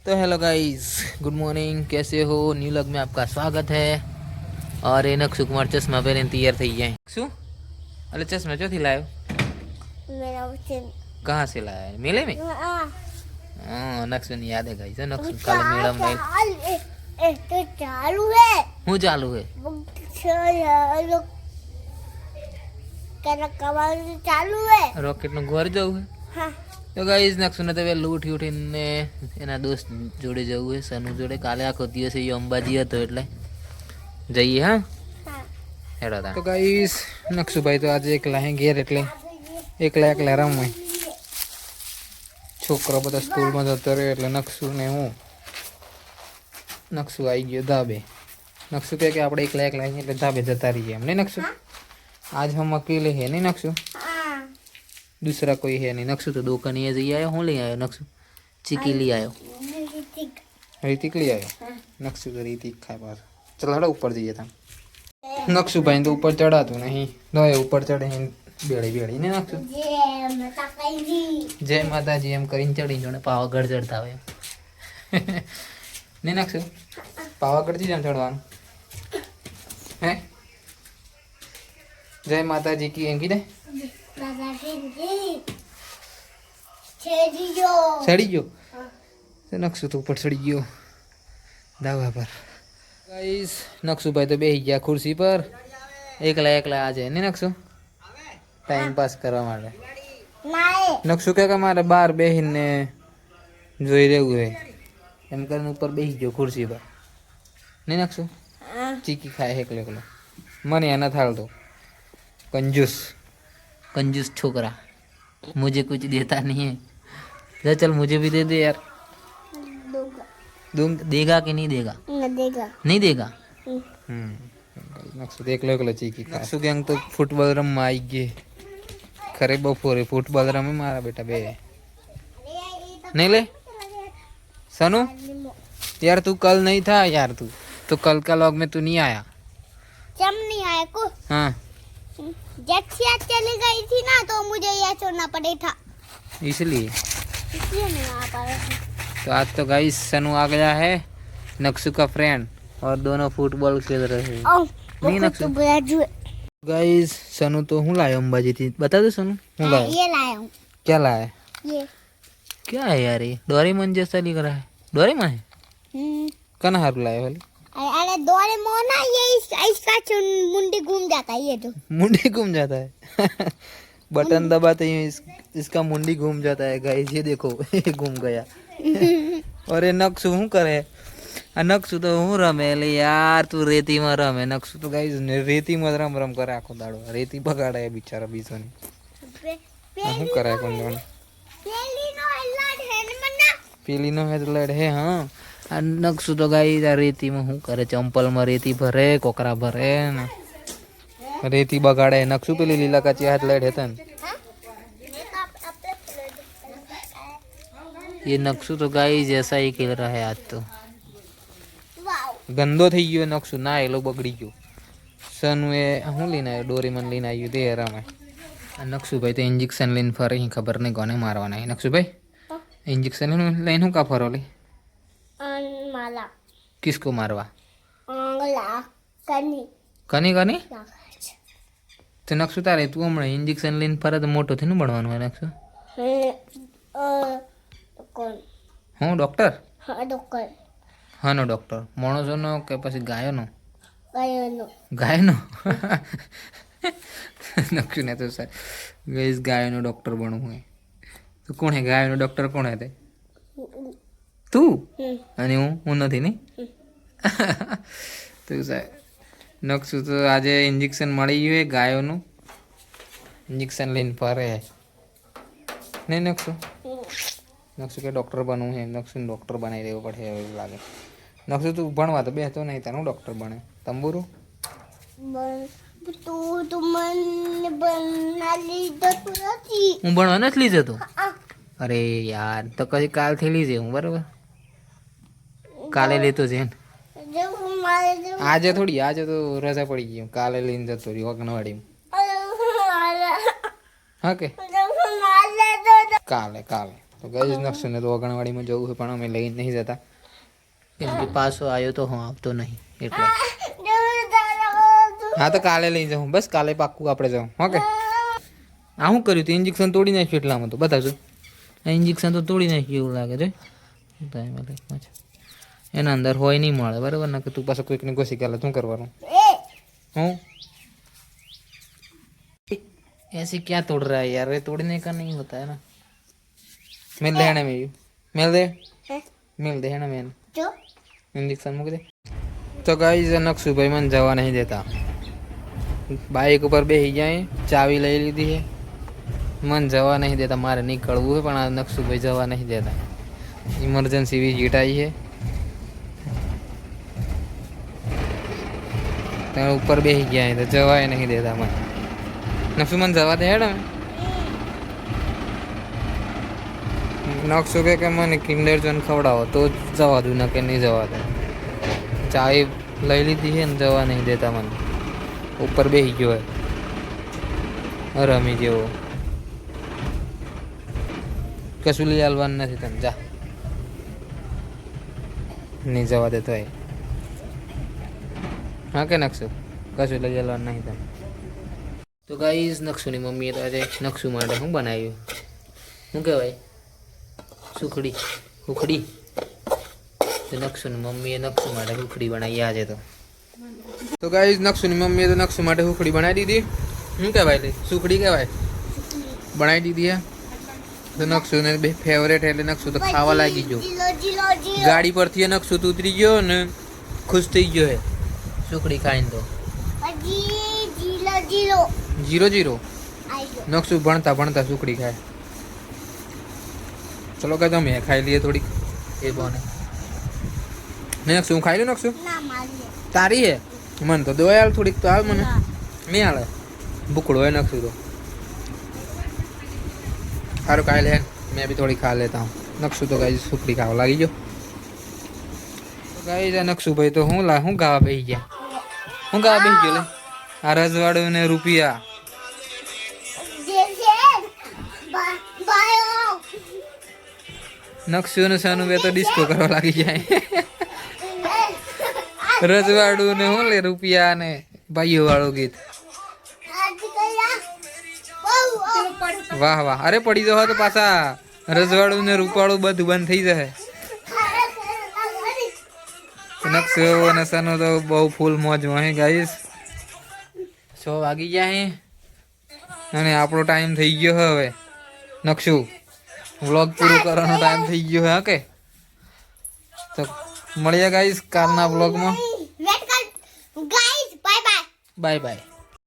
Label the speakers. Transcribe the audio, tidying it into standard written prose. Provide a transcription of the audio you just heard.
Speaker 1: तो hello guys, good morning. कैसे हो? न्यू लग में आपका स्वागत है। और ये नक्शु कुमार चश्मा पहने तैयार થઈ ગયા શું? अरे चश्मा क्यों लायो?
Speaker 2: मेरा उसे
Speaker 1: कहाँ से लाया है? मेले में? हाँ, नक्शु ने याद है गाइस। नक्शु कल मेला में
Speaker 2: तो चालू है।
Speaker 1: हूँ चालू है।
Speaker 2: लोग चालू है।
Speaker 1: रॉकेट નું ઘર જવું है।
Speaker 2: हाँ
Speaker 1: તો ગાઈસ નક્શુ ને તો વહેલું ઉઠીને એના દોસ્ત જોડે જવું છે, સનુ જોડે। કાલે આખો દિવસ એ અંબાજી હતો એટલે જઈએ। હા
Speaker 2: हाँ
Speaker 1: હેડો તા। તો ગાઈસ નક્શુભાઈ તો આજે એકલા હે ઘેર, એટલે એકલા રમે। છોકરો બધા સ્કૂલમાં જતો રહ્યો એટલે નક્શુ ને હું નક્શુ આવી ગયો ધાબે। નક્શુ કહે કે આપણે એકલા અહીંયા એટલે ધાબે જતા રહીએ એમ। નહીં नक्शु? आज हम अकेले हैं। नहीं नक्शु? दूसरा कोई है नहीं। नक्शु तो दुकान ये जी आयो। हूँ ले आयो नक्शु? चिकी ले आयो। रीतिक ले आयो। नक्शु तो रीतिक खाए पास। चल हटो ऊपर जाइए था। नक्शु भाई तो ऊपर चढ़ा तो नहीं दो ऊपर चढ़े हैं बेड़ी बेड़ी ने नक्शु जय माता जी एम करीने चढ़ी जो पावागढ़ चढ़ता हुए नहीं नक्शु? पावागढ़ जी जम चढ़वा है। जय माता जी की एंगी दे सड़ी गयो तो नक्शु तो ऊपर सड़ी गयो दावा पर। गाइस नक्शु भाई तो बेही गया कुर्सी पर एकला आ जाए। नहीं नक्शु? टाइम पास करवा मारे नक्शु क्या मारे बार बेहीने જોઈ રહ્યું है એમ કરીને ઉપર બેહી ગયો कुर्सी पर। नहीं नक्शु? चीकी खाए એકલો મને એના થાળતો कंजूस छोकरा, मुझे कुछ देता नहीं है। जा चल मुझे भी दे दे यार। देगा कि नहीं देगा? नहीं देगा। नक्शु देख लो चीकी खा। नक्शु गैंग तो फुटबॉल रम आई गए खरे बपोरे फुटबॉल रमे मारा बेटा बे। नहीं ले सनु यार तू कल नहीं था यार, तू तो कल का लॉग में तू नहीं आया।
Speaker 2: जब नहीं आया को
Speaker 1: हाँ
Speaker 2: जब से चली गई थी ना तो मुझे यह छोड़ना पड़े था,
Speaker 1: इसलिए
Speaker 2: नहीं आ पा रहा था।
Speaker 1: तो आज तो गाइस सनु आ गया है नक्शु का फ्रेंड और दोनों फुटबॉल खेल रहे हैं। नहीं नक्शु? गाइस सनु तो हूँ लाया अंबाजी थी। बता दो सनु हूँ लाया।
Speaker 2: ये लाया हूँ।
Speaker 1: क्या लाया?
Speaker 2: ये
Speaker 1: क्या है यार? ये डोरेमोन जैसा लिख रहा है। डोरेमोन है? कहाँ हार लाया वाली?
Speaker 2: अरे डोरेमोन ना ये इसका मुंडी घूम जाता है। ये तो
Speaker 1: मुंडी घूम जाता है बटन दबाते ही इसका मुंडी घूम जाता है। गाइस ये देखो ये घूम गया और ये नक्शु हूँ करे नक्शु तो हूँ रमे ले यार तू रेती में रमे। नक्शु तो गाइस रेती में रम करे आखो दाड़ो रेती बगाड़े है बेचारा बीसो ने हूँ करे कौन जाने पेली नो है लड़ है। हाँ नक्शु तो गाइस रेती में हूँ करे चंपल में रेती भरे कोकरा भरे ना रेती बगाड़े। नक्शु पेली लीला का हाथ लड़ है तन ये नक्शु तो गाइस जैसा ही खेल रहा है आज तो गंदो थी गयो नक्शु ना एलो बगड़ी गयो। सनु ए हूँ लेना है डोरेमोन लेना आयु दे रहा नक्शु भाई तो इंजेक्शन लेने फरे ही खबर नहीं कोने मारवाना है। नक्शु भाई इंजेक्शन लेने हूँ का फरो ले
Speaker 2: माला
Speaker 1: किसको मारवा?
Speaker 2: कनी
Speaker 1: कनी कनी तो नक्शु तारे तू हमने इंजेक्शन लेने फरे तो मोटो थी न बनवानो है नक्शु?
Speaker 2: कौन?
Speaker 1: हूँ डॉक्टर?
Speaker 2: हाँ डॉक्टर।
Speaker 1: हाँ नो डॉक्टर माणसो नो के पछी गायो नो?
Speaker 2: गायो नो
Speaker 1: नक्शु ने तो सर गाइस गायो नो डॉक्टर बनવું है। तो कौन है गायो नो डॉक्टर? कौन है ते? तू અને હું નથી નહીં તો નક્શુ તો આજે ઇન્જેક્શન મળી ગયું है ગાયોનું ઇન્જેક્શન લઈને ફરે નહીં નક્શુ? નક્શુ કે ડૉક્ટર બનવું છે નક્શુને ડૉક્ટર બનાવી દેવું પડે એવું લાગે। નક્શુ તું ભણવા તો બેસતો નહીં તારું ડૉક્ટર બને તંબુરું
Speaker 2: તું મને બના લીધો નથી।
Speaker 1: હું ભણવા નથી લઈ જતો? અરે યાર તો કઈ કાલથી લઈ જાય હું બરાબર કાલે લેતો છે આજે થોડી આજે તો રજા પડી ગઈ કાલે લઈને જતો રહ્યો અંગણવાડીમાં। હા કે કાલે કાલે તો ગાઈસ નકશુને તો આંગણવાડીમાં જવું છે પણ અમે લઈને નહીં જતા કેમ કે પાછો આવ્યો તો હું આવતો નહીં એટલે હા તો કાલે લઈ જાઉં બસ કાલે પાક્કું આપણે જાઉં ઓકે આ શું કર્યું તું ઇન્જેક્શન તોડી નાખ્યું એટલામાં તો બતાવજો આ ઇન્જેક્શન તો તોડી નાખ્યું એવું લાગે છે એના અંદર હોય નહીં મળે બરાબર ને કે તું પાછો કોઈકને ઘોસી કાલે શું કરવાનું હું ऐसे क्या तोड़ रहा है यार ये तोड़ने का नहीं होता है ना मिल दे है मेरी मिल दे है ना मैंने इंजेक्शन मूक दे तो गाइस नक्शुभाई मन जवा नहीं देता बाइक ऊपर बेही जाए चावी लई लीधी है मन जवा नहीं देता मारे निकलવું है પણ આ નકશુભાઈ જવા નહીં દેતા ઇમરજન્સી વિઝિટ આવી है तो ऊपर बेही गया है तो जवा नहीं देता मन नक्शु मन जवा दे हेड नक्शु के मन किंडर जोन खवड़ाओ तो जवा दूँ ना के नहीं जवा दे चाय लई लीधी है जवा नहीं देता मन ऊपर बेही गयो है रमी जेवो कशु लई आलवान नहीं तने जा नहीं जवा देतो है हाँ के नक्शु कशु लई आलवान नहीं तने तो गाइस नक्शुनी मम्मीए तो आज नक्शु माटे શું બનાવ્યું શું કહેવાય સુખડી ઉખડી તો નક્શુની મમ્મીએ નક્શુ માટે ઉખડી બનાવી આજે તો ગાઈસ નક્શુની મમ્મીએ તો નક્શુ માટે ઉખડી બનાવી દીધી શું કહેવાય લે સુખડી કહેવાય બનાવી દીધી હે તો નક્શુને બે ફેવરેટ એટલે નક્શુ તો ખાવા લાગી ગયો ગાડી પરથી નક્શુ તો ઉતરી ગયો ને ખુશ થઈ ગયો હે સુખડી ખાઈને તો जीरो जीरो नक्शु भणता भणता सुखड़ी खाए चलो क्या तुम खाई लिए थोड़ी ये बने नहीं नक्शु खाई लो नक्शु तारी है मन तो दो यार थोड़ी तो आल मन नहीं आले बुकड़ो है नक्शु तो अरे खाई ले मैं भी थोड़ी खा लेता हूँ नक्शु तो गाइस सुखड़ी खावा लगी जो तो गाइस नक्शु भाई तो हूँ गावा बेही गया हूँ गावा बेही गयो ले आ रजवाड़ो ने रुपया नक्शु ने सानू बे तो डिस्को करवा लगी जाए रजवाड़ू ने हूँ ले रुपया ने भाईओ वालों गीत वाह वाह अरे पड़ी जो तो पासा रजवाड़ू ने रूपाड़ू बधु बंद थी जाए नक्शु ने सानू तो बहु फूल मौज में है गाइस 6 વાગી ગયા હે અને આપણો ટાઈમ થઈ ગયો હવે નક્શુ વ્લોગ પૂરો કરવાનો ટાઈમ થઈ ગયો હે ઓકે તો મળીએ ગાઈસ કાલના વ્લોગમાં
Speaker 2: guys bye bye
Speaker 1: bye bye